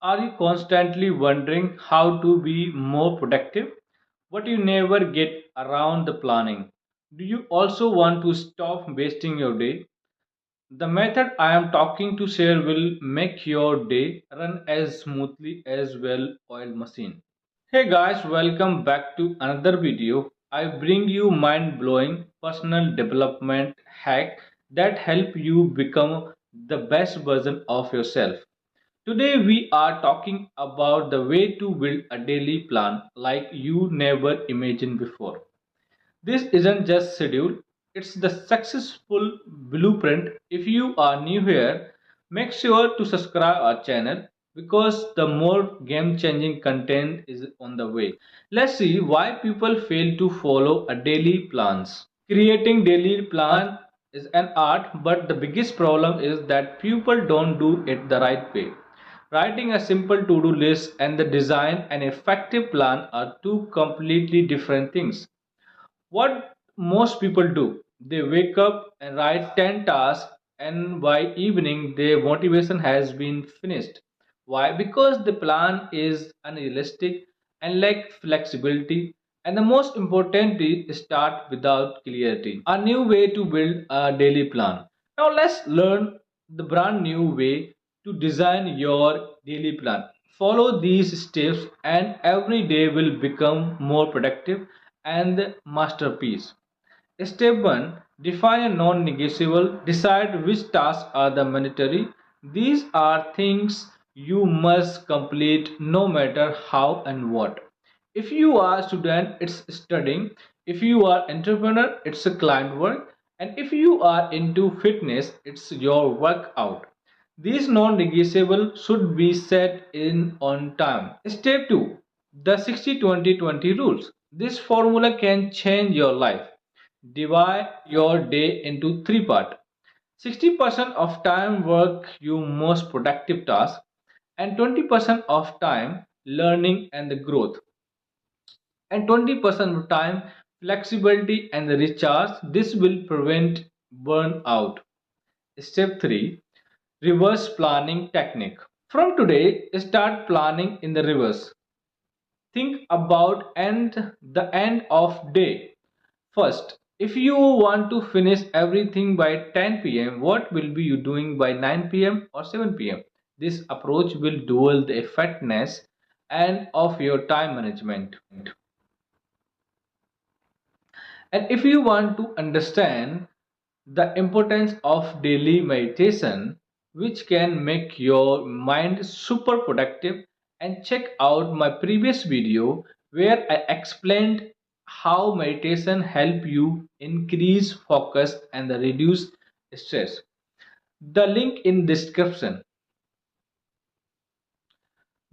Are you constantly wondering how to be more productive, but you never get around the planning? Do you also want to stop wasting your day? The method I am talking to share will make your day run as smoothly as well-oiled machine. Hey guys, welcome back to another video. I bring you mind-blowing personal development hack that help you become the best version of yourself. Today we are talking about the way to build a daily plan like you never imagined before. This isn't just schedule, it's the successful blueprint. If you are new here, make sure to subscribe our channel because the more game-changing content is on the way. Let's see why people fail to follow a daily plans. Creating daily plan is an art, but the biggest problem is that people don't do it the right way. Writing a simple to-do list and the design an effective plan are two completely different things. What most people do, they wake up and write 10 tasks, and by evening their motivation has been finished. Why? Because the plan is unrealistic and lack flexibility, and the most importantly, start without clarity. A new way to build a daily plan. Now let's learn the brand new way to design your daily plan. Follow these steps and every day will become more productive and masterpiece. Step 1. Define a non-negotiable. Decide which tasks are the mandatory. These are things you must complete no matter how and what. If you are a student, it's studying. If you are entrepreneur, it's a client work. And if you are into fitness, it's your workout. These non-negotiable should be set in on time. Step 2. The 60-20-20 rules. This formula can change your life. Divide your day into three parts. 60% of time work your most productive task and 20% of time learning and the growth and 20% of time flexibility and the recharge. This will prevent burnout. Step 3. Reverse planning technique. From today, start planning in the reverse. Think about the end of day. First, if you want to finish everything by 10 p.m., what will be you doing by 9 p.m. or 7 p.m.? This approach will double the effectiveness and of your time management. And if you want to understand the importance of daily meditation, which can make your mind super productive, and check out my previous video where I explained how meditation help you increase focus and reduce stress. The link in description.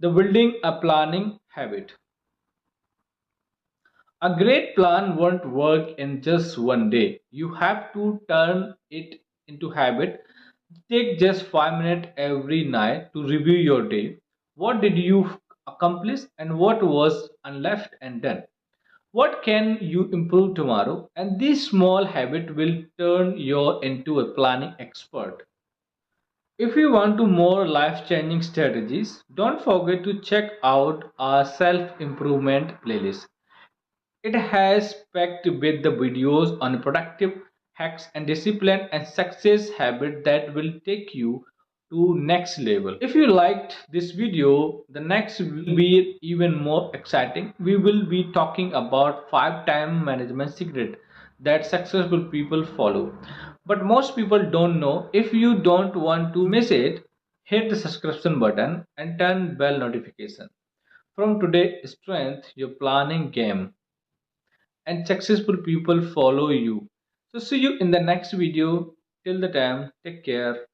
The building a planning habit. A great plan won't work in just one day. You have to turn it into habit. Take just 5 minutes every night to review your day. What did you accomplish and what was unleft and done? What can you improve tomorrow? And this small habit will turn you into a planning expert. If you want to more life-changing strategies, don't forget to check out our self-improvement playlist. It has packed with the videos on productive hacks and discipline and success habit that will take you to next level. If you liked this video, the next will be even more exciting. We will be talking about 5 time management secret that successful people follow. But most people don't know. If you don't want to miss it, hit the subscription button and turn bell notification. From today, strength your planning game and successful people follow you. So see you in the next video. Till the time, take care.